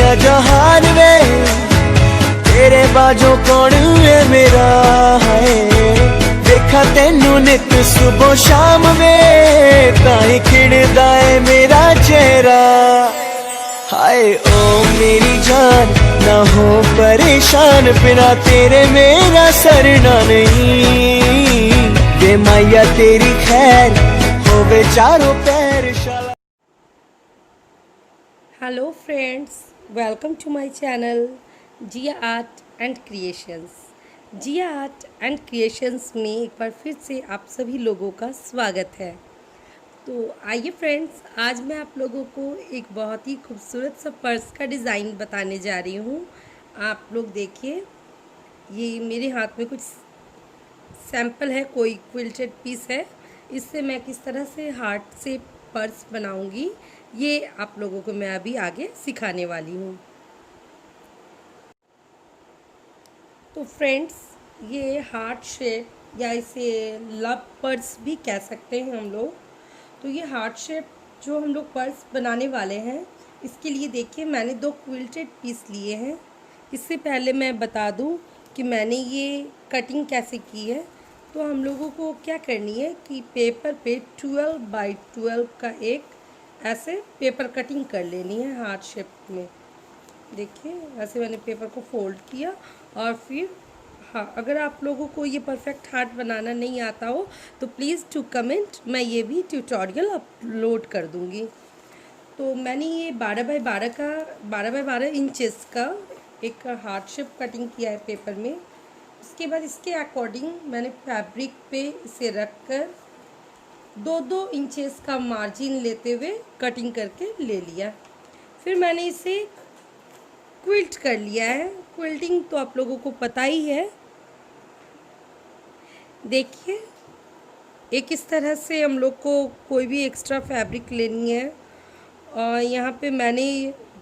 सारा जहान वे तेरे बाजों कौन है मेरा है। देखा तेनू नित सुबह शाम वे ताई खिड़दा है मेरा चेहरा। हाय ओ मेरी जान ना हो परेशान, बिना तेरे मेरा सरना नहीं। वे माया तेरी खैर होवे चारों पैर शाला। Hello friends, welcome to my channel Jiya art and creations. Jiya art and creations में एक बार फिर से आप सभी लोगों का स्वागत है। तो आइए फ्रेंड्स, आज मैं आप लोगों को एक बहुत ही खूबसूरत सा पर्स का डिज़ाइन बताने जा रही हूँ। आप लोग देखिए, ये मेरे हाथ में कुछ सैंपल है, कोई क्विल्टेड पीस है। इससे मैं किस तरह से हार्ट से पर्स बनाऊंगी ये आप लोगों को मैं अभी आगे सिखाने वाली हूँ। तो फ्रेंड्स, ये हार्ट शेप या इसे लव पर्स भी कह सकते हैं हम लोग। तो ये हार्ट शेप जो हम लोग पर्स बनाने वाले हैं, इसके लिए देखिए मैंने 2 क्विल्टेड पीस लिए हैं। इससे पहले मैं बता दूं कि मैंने ये कटिंग कैसे की है। तो हम लोगों को क्या करनी है कि पेपर पे 12 बाई 12 का एक ऐसे पेपर कटिंग कर लेनी है हार्ट शेप में। देखिए ऐसे मैंने पेपर को फोल्ड किया और फिर हाँ, अगर आप लोगों को ये परफेक्ट हार्ट बनाना नहीं आता हो तो प्लीज़ टू कमेंट, मैं ये भी ट्यूटोरियल अपलोड कर दूँगी। तो मैंने ये 12 बाई 12 का 12 बाई 12 इंचेस का एक हार्ट शेप कटिंग किया है पेपर में। उसके बाद इसके अकॉर्डिंग मैंने फैब्रिक पे इसे रख कर 2-2 इंचेस का मार्जिन लेते हुए कटिंग करके ले लिया। फिर मैंने इसे क्विल्ट कर लिया है। क्विल्टिंग तो आप लोगों को पता ही है। देखिए एक इस तरह से हम लोग को कोई भी एक्स्ट्रा फैब्रिक लेनी है और यहाँ पे मैंने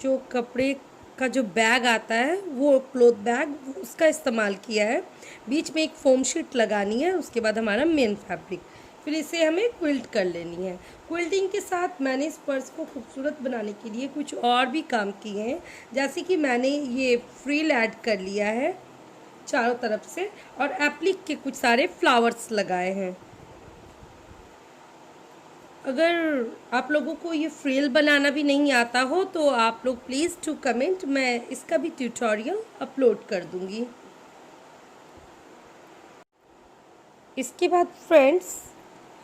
जो कपड़े का जो बैग आता है वो क्लॉथ बैग, उसका इस्तेमाल किया है। बीच में एक फोम शीट लगानी है, उसके बाद हमारा मेन फैब्रिक, फिर इसे हमें क्विल्ट कर लेनी है। क्विल्टिंग के साथ मैंने इस पर्स को खूबसूरत बनाने के लिए कुछ और भी काम किए हैं, जैसे कि मैंने ये फ्रिल ऐड कर लिया है चारों तरफ से और एप्लिक के कुछ सारे फ्लावर्स लगाए हैं। अगर आप लोगों को ये फ्रिल बनाना भी नहीं आता हो तो आप लोग प्लीज़ टू कमेंट, मैं इसका भी ट्यूटोरियल अपलोड कर दूंगी। इसके बाद फ्रेंड्स,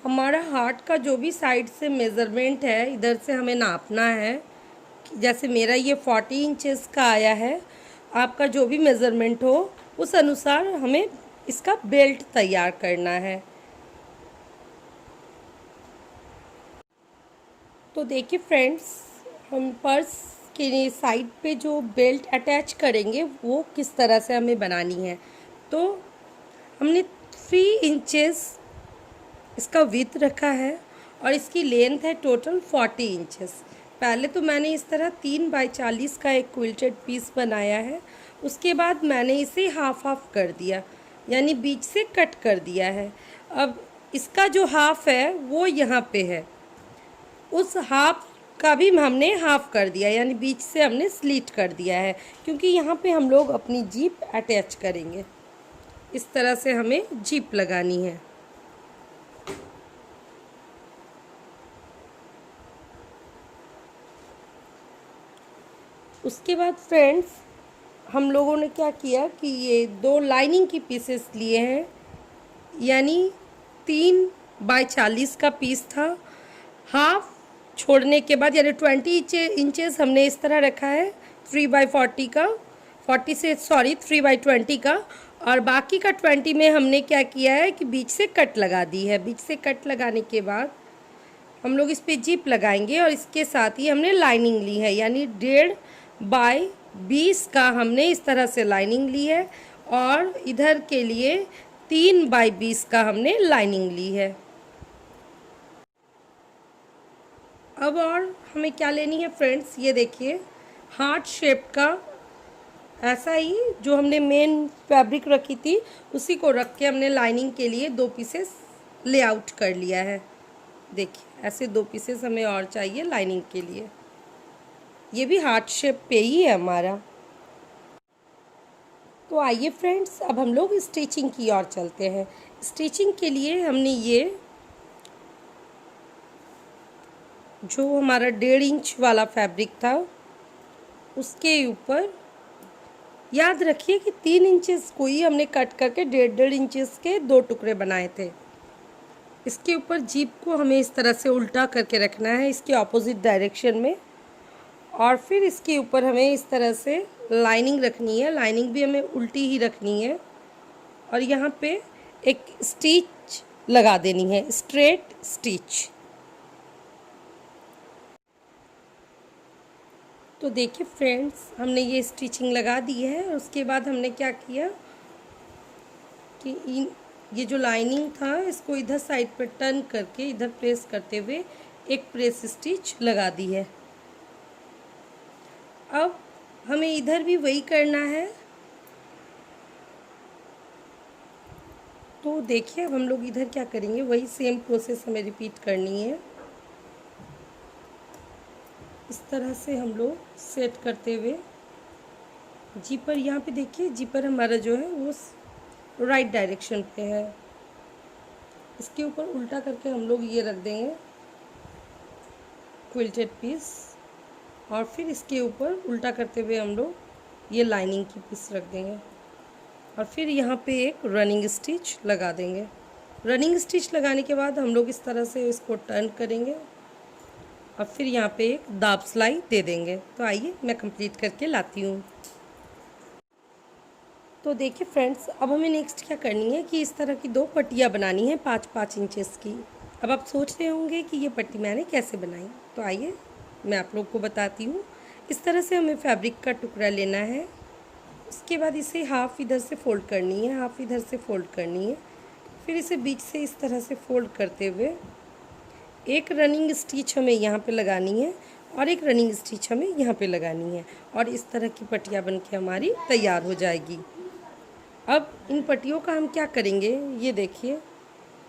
हमारा हार्ट का जो भी साइड से मेज़रमेंट है इधर से हमें नापना है। जैसे मेरा ये 40 इंचेस का आया है, आपका जो भी मेज़रमेंट हो उस अनुसार हमें इसका बेल्ट तैयार करना है। तो देखिए फ्रेंड्स, हम पर्स के साइड पे जो बेल्ट अटैच करेंगे वो किस तरह से हमें बनानी है। तो हमने 3 इंचेस इसका विड्थ रखा है और इसकी लेंथ है टोटल 40 इंचेस। पहले तो मैंने इस तरह 3 बाई 40 का एक क्विल्टेड पीस बनाया है। उसके बाद मैंने इसे हाफ हाफ कर दिया, यानी बीच से कट कर दिया है। अब इसका जो हाफ है वो यहाँ पे है, उस हाफ का भी हमने हाफ कर दिया, यानी बीच से हमने स्लीट कर दिया है, क्योंकि यहाँ पे हम लोग अपनी जीप अटैच करेंगे। इस तरह से हमें जीप लगानी है। उसके बाद फ्रेंड्स, हम लोगों ने क्या किया कि ये 2 लाइनिंग की पीसेस लिए हैं, यानी 3 बाई 40 का पीस था। हाफ छोड़ने के बाद यानी 20 इंचेस हमने इस तरह रखा है 3 बाई 40 का, 3 बाई 20 का, और बाकी का 20 में हमने क्या किया है कि बीच से कट लगा दी है। बीच से कट लगाने के बाद हम लोग इस पे जिप लगाएंगे और इसके साथ ही हमने लाइनिंग ली है, यानी 1.5 बाई 20 का हमने इस तरह से लाइनिंग ली है और इधर के लिए 3 बाई 20 का हमने लाइनिंग ली है। अब और हमें क्या लेनी है फ्रेंड्स, ये देखिए हार्ट शेप का ऐसा ही जो हमने मेन फैब्रिक रखी थी उसी को रख के हमने लाइनिंग के लिए 2 पीसेस लेआउट कर लिया है। देखिए ऐसे 2 पीसेस हमें और चाहिए लाइनिंग के लिए। ये भी हार्ट शेप पे ही है हमारा। तो आइए फ्रेंड्स, अब हम लोग स्टिचिंग की ओर चलते हैं। स्टिचिंग के लिए हमने ये जो हमारा 1.5 इंच वाला फैब्रिक था उसके ऊपर, याद रखिए कि 3 इंचेस को ही हमने कट करके 1.5 इंचेस के 2 टुकड़े बनाए थे। इसके ऊपर जीप को हमें इस तरह से उल्टा करके रखना है, इसके ऑपोजिट डायरेक्शन में। और फिर इसके ऊपर हमें इस तरह से लाइनिंग रखनी है, लाइनिंग भी हमें उल्टी ही रखनी है। और यहाँ पे एक स्टिच लगा देनी है, स्ट्रेट स्टिच। तो देखिए फ्रेंड्स, हमने ये स्टिचिंग लगा दी है। उसके बाद हमने क्या किया कि ये जो लाइनिंग था इसको इधर साइड पर टर्न करके इधर प्रेस करते हुए एक प्रेस स्टिच लगा दी है। अब हमें इधर भी वही करना है। तो देखिए अब हम लोग इधर क्या करेंगे, वही सेम प्रोसेस हमें रिपीट करनी है। इस तरह से हम लोग सेट करते हुए जीपर, यहाँ पे देखिए जीपर हमारा जो है वो राइट डायरेक्शन पे है। इसके ऊपर उल्टा करके हम लोग ये रख देंगे क्विल्टेड पीस, और फिर इसके ऊपर उल्टा करते हुए हम लोग ये लाइनिंग की पीस रख देंगे। और फिर यहाँ पे एक रनिंग स्टिच लगा देंगे। रनिंग स्टिच लगाने के बाद हम लोग इस तरह से इसको टर्न करेंगे और फिर यहाँ पे एक दाब सिलाई दे देंगे। तो आइए मैं कंप्लीट करके लाती हूँ। तो देखिए फ्रेंड्स, अब हमें नेक्स्ट क्या करनी है कि इस तरह की 2 पट्टियाँ बनानी है 5-5 इंचेस की। अब आप सोच रहे होंगे कि ये पट्टी मैंने कैसे बनाई, तो आइए मैं आप लोग को बताती हूँ। इस तरह से हमें फैब्रिक का टुकड़ा लेना है। उसके बाद इसे हाफ़ इधर से फ़ोल्ड करनी है, हाफ़ इधर से फ़ोल्ड करनी है। फिर इसे बीच से इस तरह से फ़ोल्ड करते हुए एक रनिंग स्टिच हमें यहाँ पे लगानी है और एक रनिंग स्टिच हमें यहाँ पे लगानी है। और इस तरह की पट्टियाँ बनके हमारी तैयार हो जाएगी। अब इन पट्टियों का हम क्या करेंगे, ये देखिए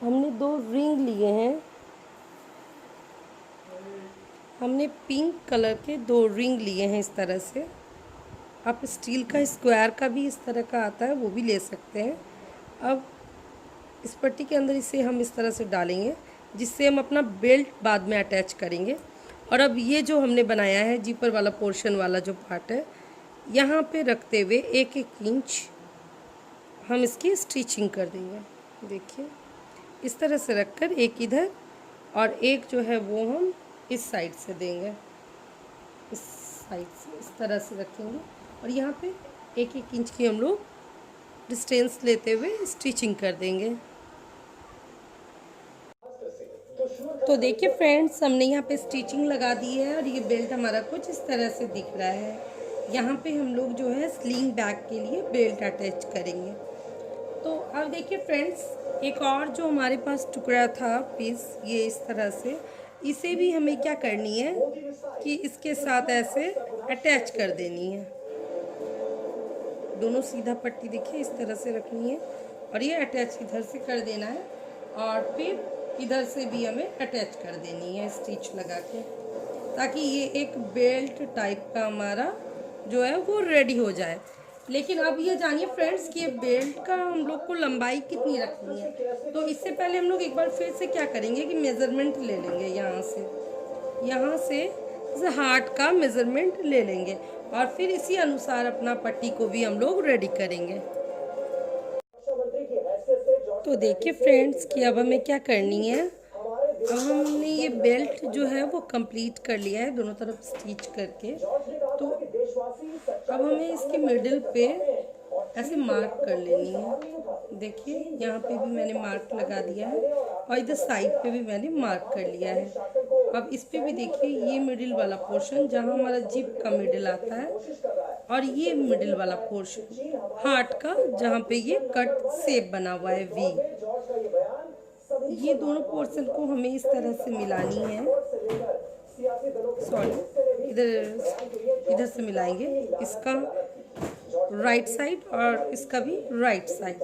हमने 2 रिंग लिए हैं। हमने पिंक कलर के 2 रिंग लिए हैं इस तरह से। आप स्टील का स्क्वायर का भी इस तरह का आता है, वो भी ले सकते हैं। अब इस पट्टी के अंदर इसे हम इस तरह से डालेंगे जिससे हम अपना बेल्ट बाद में अटैच करेंगे। और अब ये जो हमने बनाया है जीपर वाला पोर्शन वाला जो पार्ट है, यहाँ पे रखते हुए 1-1 इंच हम इसकी स्टिचिंग कर देंगे। देखिए इस तरह से रखकर एक इधर और एक जो है वो हम इस साइड से देंगे, इस साइड से इस तरह से रखेंगे। और यहाँ पे 1-1 इंच की हम लोग डिस्टेंस लेते हुए स्टिचिंग कर देंगे। तो देखिए फ्रेंड्स, हमने यहाँ पे स्टिचिंग लगा दी है और ये बेल्ट हमारा कुछ इस तरह से दिख रहा है। यहाँ पे हम लोग जो है स्लिंग बैग के लिए बेल्ट अटैच करेंगे। तो अब देखिए फ्रेंड्स, एक और जो हमारे पास टुकड़ा था पीस, ये इस तरह से, इसे भी हमें क्या करनी है कि इसके साथ ऐसे अटैच कर देनी है। दोनों सीधा पट्टी देखिए इस तरह से रखनी है और ये अटैच इधर से कर देना है और फिर इधर से भी हमें अटैच कर देनी है स्टिच लगा के, ताकि ये एक बेल्ट टाइप का हमारा जो है वो रेडी हो जाए। लेकिन अब ये जानिए फ्रेंड्स कि ये बेल्ट का हम लोग को लंबाई कितनी रखनी है। तो इससे पहले हम लोग एक बार फिर से क्या करेंगे कि मेज़रमेंट ले लेंगे। यहाँ से इस हार्ट का मेज़रमेंट ले लेंगे और फिर इसी अनुसार अपना पट्टी को भी हम लोग रेडी करेंगे। तो देखिए फ्रेंड्स कि अब हमें क्या करनी है। अब हमने ये बेल्ट जो है वो कंप्लीट कर लिया है दोनों तरफ स्टिच करके। तो अब हमें इसके मिडिल पे ऐसे मार्क कर लेनी है। देखिए यहाँ पे भी मैंने मार्क लगा दिया है और इधर साइड पे भी मैंने मार्क कर लिया है। अब इस पे भी देखिए ये मिडिल वाला पोर्शन जहाँ हमारा जिप का मिडिल आता है और ये मिडिल वाला पोर्शन हार्ट का जहाँ पे ये कट शेप बना हुआ है वी, ये दोनों पोर्शन को हमें इस तरह से मिलानी है। सॉरी, इधर से मिलाएंगे, इसका राइट साइड और इसका भी राइट साइड।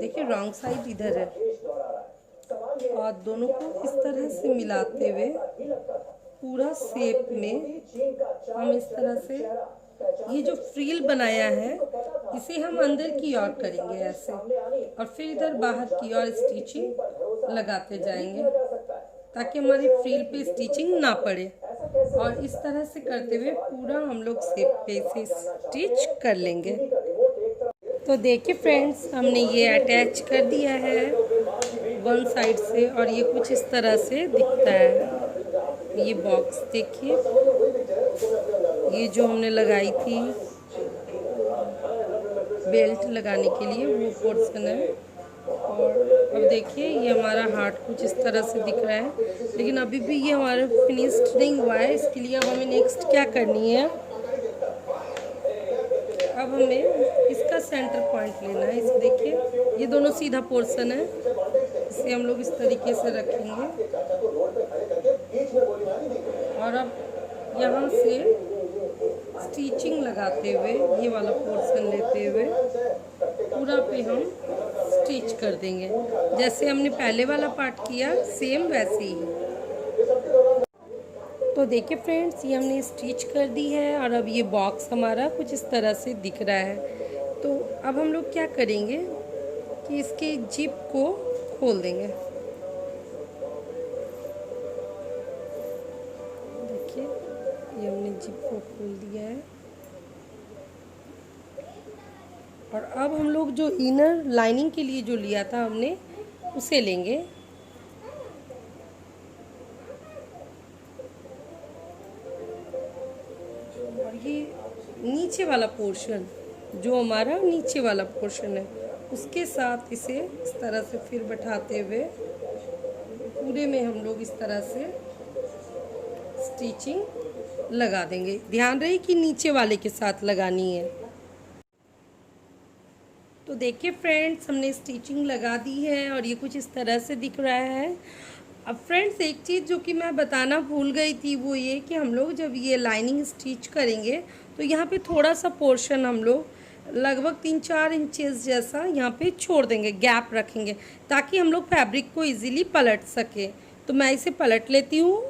देखिए रॉन्ग साइड इधर है और दोनों को इस तरह से मिलाते हुए पूरा शेप में हम इस तरह से ये जो फ्रिल बनाया है इसे हम अंदर की ओर करेंगे ऐसे, और फिर इधर बाहर की ओर स्टिचिंग लगाते जाएंगे ताकि हमारी फ्रिल पे स्टिचिंग ना पड़े। और इस तरह से करते हुए पूरा हम लोग शेप पे इसे स्टिच कर लेंगे। तो देखिए फ्रेंड्स, हमने ये अटैच कर दिया है वन साइड से, और ये कुछ इस तरह से दिखता है। ये बॉक्स देखिए, ये जो हमने लगाई थी बेल्ट लगाने के लिए वो पोर्शन है। और अब देखिए ये हमारा हार्ट कुछ इस तरह से दिख रहा है, लेकिन अभी भी ये हमारा फिनिश्ड नहीं हुआ है। इसके लिए अब हमें नेक्स्ट क्या करनी है, अब हमें इसका सेंटर पॉइंट लेना है। इसे देखिए, ये दोनों सीधा पोर्शन है, इसे हम लोग इस तरीके से रखेंगे। और अब यहाँ से स्टिचिंग लगाते हुए ये वाला पोर्शन लेते हुए पूरा पे हम स्टिच कर देंगे, जैसे हमने पहले वाला पार्ट किया सेम वैसे ही। तो देखिए फ्रेंड्स, ये हमने स्टिच कर दी है, और अब ये बॉक्स हमारा कुछ इस तरह से दिख रहा है। तो अब हम लोग क्या करेंगे कि इसके जिप को खोल देंगे। देखिए ये हमने जिप को खोल दिया है, और अब हम लोग जो इनर लाइनिंग के लिए जो लिया था हमने उसे लेंगे। और ये नीचे वाला पोर्शन, जो हमारा नीचे वाला पोर्शन है, उसके साथ इसे इस तरह से फिर बैठाते हुए पूरे में हम लोग इस तरह से स्टिचिंग लगा देंगे। ध्यान रहे कि नीचे वाले के साथ लगानी है। तो देखिए फ्रेंड्स, हमने स्टिचिंग लगा दी है और ये कुछ इस तरह से दिख रहा है। अब फ्रेंड्स, एक चीज़ जो कि मैं बताना भूल गई थी वो ये कि हम लोग जब ये लाइनिंग स्टिच करेंगे तो यहाँ पे थोड़ा सा पोर्शन हम लोग लगभग 3-4 इंचेस जैसा यहाँ पे छोड़ देंगे, गैप रखेंगे, ताकि हम लोग फैब्रिक को इजीली पलट सके। तो मैं इसे पलट लेती हूँ।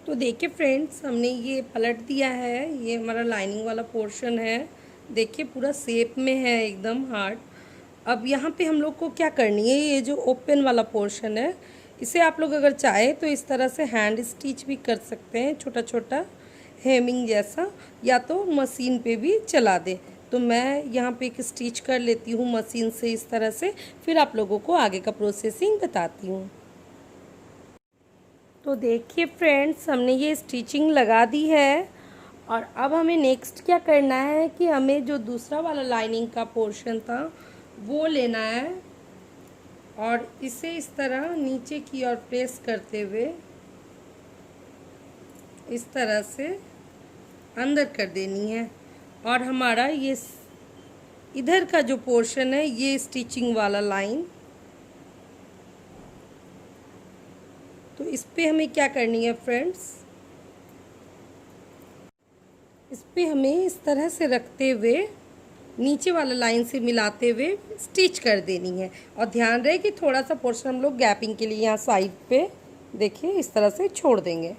तो देखिए फ्रेंड्स, हमने ये पलट दिया है। ये हमारा लाइनिंग वाला पोर्शन है, देखिए पूरा शेप में है एकदम हार्ड। अब यहाँ पे हम लोग को क्या करनी है, ये जो ओपन वाला पोर्शन है इसे आप लोग अगर चाहे तो इस तरह से हैंड स्टिच भी कर सकते हैं, छोटा छोटा हेमिंग जैसा, या तो मशीन पे भी चला दे। तो मैं यहाँ पे एक स्टिच कर लेती हूँ मशीन से इस तरह से, फिर आप लोगों को आगे का प्रोसेसिंग बताती हूँ। तो देखिए फ्रेंड्स, हमने ये स्टिचिंग लगा दी है, और अब हमें नेक्स्ट क्या करना है कि हमें जो दूसरा वाला लाइनिंग का पोर्शन था वो लेना है, और इसे इस तरह नीचे की ओर प्रेस करते हुए इस तरह से अंदर कर देनी है। और हमारा ये इधर का जो पोर्शन है, ये स्टिचिंग वाला लाइन, तो इस पे हमें क्या करनी है फ्रेंड्स, इस पे हमें इस तरह से रखते हुए नीचे वाला लाइन से मिलाते हुए स्टिच कर देनी है। और ध्यान रहे कि थोड़ा सा पोर्शन हम लोग गैपिंग के लिए यहाँ साइड पे देखिए इस तरह से छोड़ देंगे।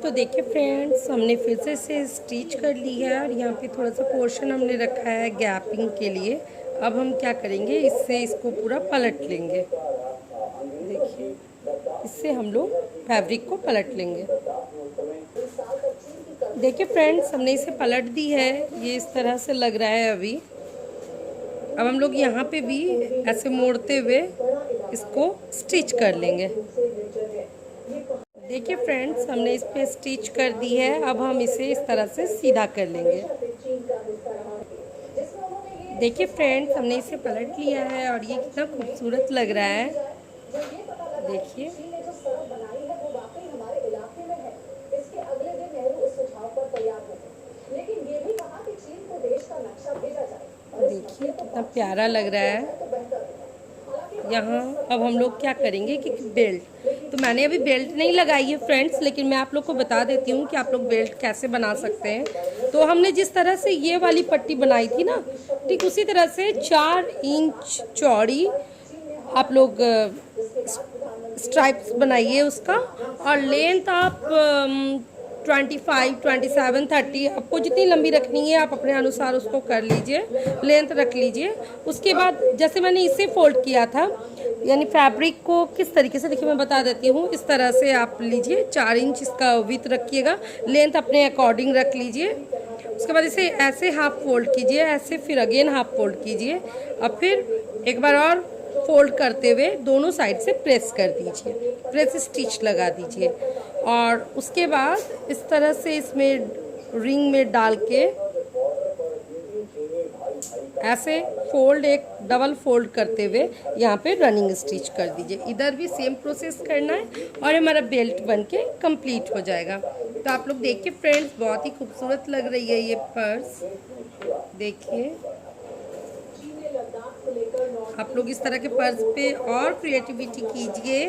तो देखिए फ्रेंड्स, हमने फिर से इसे स्टिच कर ली है, और यहाँ पे थोड़ा सा पोर्शन हमने रखा है गैपिंग के लिए। अब हम क्या करेंगे, इससे इसको पूरा पलट लेंगे। देखिए, इससे हम लोग फैब्रिक को पलट लेंगे। देखिए फ्रेंड्स, हमने इसे पलट दी है, ये इस तरह से लग रहा है अभी। अब हम लोग यहाँ पे भी ऐसे मोड़ते हुए इसको स्टिच कर लेंगे। देखिए फ्रेंड्स, हमने इस पे स्टिच कर दी है। अब हम इसे इस तरह से सीधा कर लेंगे। देखिए फ्रेंड्स, हमने इसे पलट लिया है, और ये कितना खूबसूरत लग रहा है। देखिए, देखिए कितना प्यारा लग रहा है। यहाँ अब हम लोग क्या करेंगे कि बेल्ट, तो मैंने अभी बेल्ट नहीं लगाई है फ्रेंड्स, लेकिन मैं आप लोग को बता देती हूँ कि आप लोग बेल्ट कैसे बना सकते हैं। तो हमने जिस तरह से ये वाली पट्टी बनाई थी ना, ठीक उसी तरह से 4 इंच चौड़ी आप लोग स्ट्राइप्स बनाइए उसका। और लेंथ आप 25, 27, 30 आपको जितनी लंबी रखनी है आप अपने अनुसार उसको कर लीजिए, लेंथ रख लीजिए। उसके बाद जैसे मैंने इसे फोल्ड किया था, यानी फैब्रिक को किस तरीके से, देखिए मैं बता देती हूँ। इस तरह से आप लीजिए, 4 इंच इसका विड्थ रखिएगा, लेंथ अपने अकॉर्डिंग रख लीजिए। उसके बाद इसे ऐसे हाफ फोल्ड कीजिए, ऐसे फिर अगेन हाफ फोल्ड कीजिए, और फिर एक बार और फोल्ड करते हुए दोनों साइड से प्रेस कर दीजिए, प्रेस स्टिच लगा दीजिए। और उसके बाद इस तरह से इसमें रिंग में डाल के ऐसे फोल्ड, एक डबल फोल्ड करते हुए यहाँ पे रनिंग स्टिच कर दीजिए। इधर भी सेम प्रोसेस करना है और हमारा बेल्ट बन के कम्प्लीट हो जाएगा। तो आप लोग देखिए फ्रेंड्स, बहुत ही खूबसूरत लग रही है ये पर्स। देखिए आप लोग इस तरह के पर्स पे और क्रिएटिविटी कीजिए।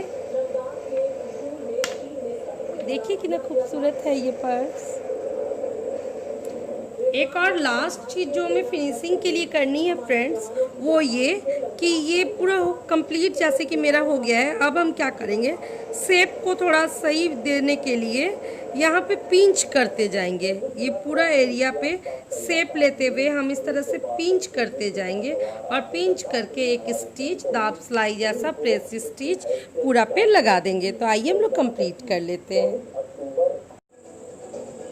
देखिए कितना खूबसूरत है ये पर्स। एक और लास्ट चीज़ जो हमें फिनिशिंग के लिए करनी है फ्रेंड्स, वो ये कि ये पूरा कंप्लीट जैसे कि मेरा हो गया है। अब हम क्या करेंगे, शेप को थोड़ा सही देने के लिए यहाँ पे पिंच करते जाएंगे। ये पूरा एरिया पे शेप लेते हुए हम इस तरह से पिंच करते जाएंगे, और पिंच करके एक स्टिच दाब सिलाई जैसा प्रेस स्टिच पूरा पे लगा देंगे। तो आइए हम लोग कंप्लीट कर लेते हैं।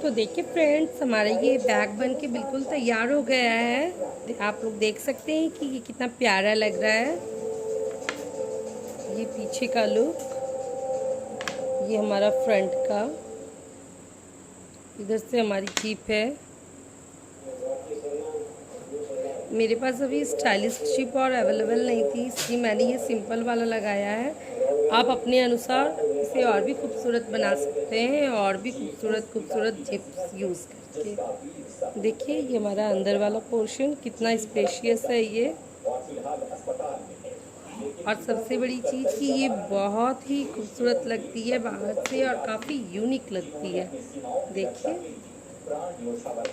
तो देखिए फ्रेंड्स, हमारा ये बैग बन के बिल्कुल तैयार हो गया है। आप लोग देख सकते हैं कि ये कितना प्यारा लग रहा है। ये पीछे का लुक, ये हमारा फ्रंट का, इधर से हमारी जीप है। मेरे पास अभी स्टाइलिश जीप और अवेलेबल नहीं थी, इसलिए मैंने ये सिंपल वाला लगाया है। आप अपने अनुसार इसे और भी खूबसूरत बना सकते हैं, और भी खूबसूरत जिप्स यूज़ करके। देखिए ये हमारा अंदर वाला पोर्शन कितना स्पेशियस है ये। और सबसे बड़ी चीज़ कि ये बहुत ही खूबसूरत लगती है बाहर से, और काफ़ी यूनिक लगती है। देखिए,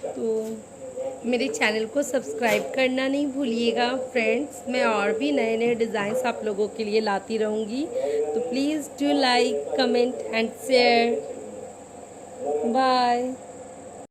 तो मेरे चैनल को सब्सक्राइब करना नहीं भूलिएगा फ्रेंड्स। मैं और भी नए नए डिज़ाइंस आप लोगों के लिए लाती रहूँगी। तो please do like, comment and share. Bye.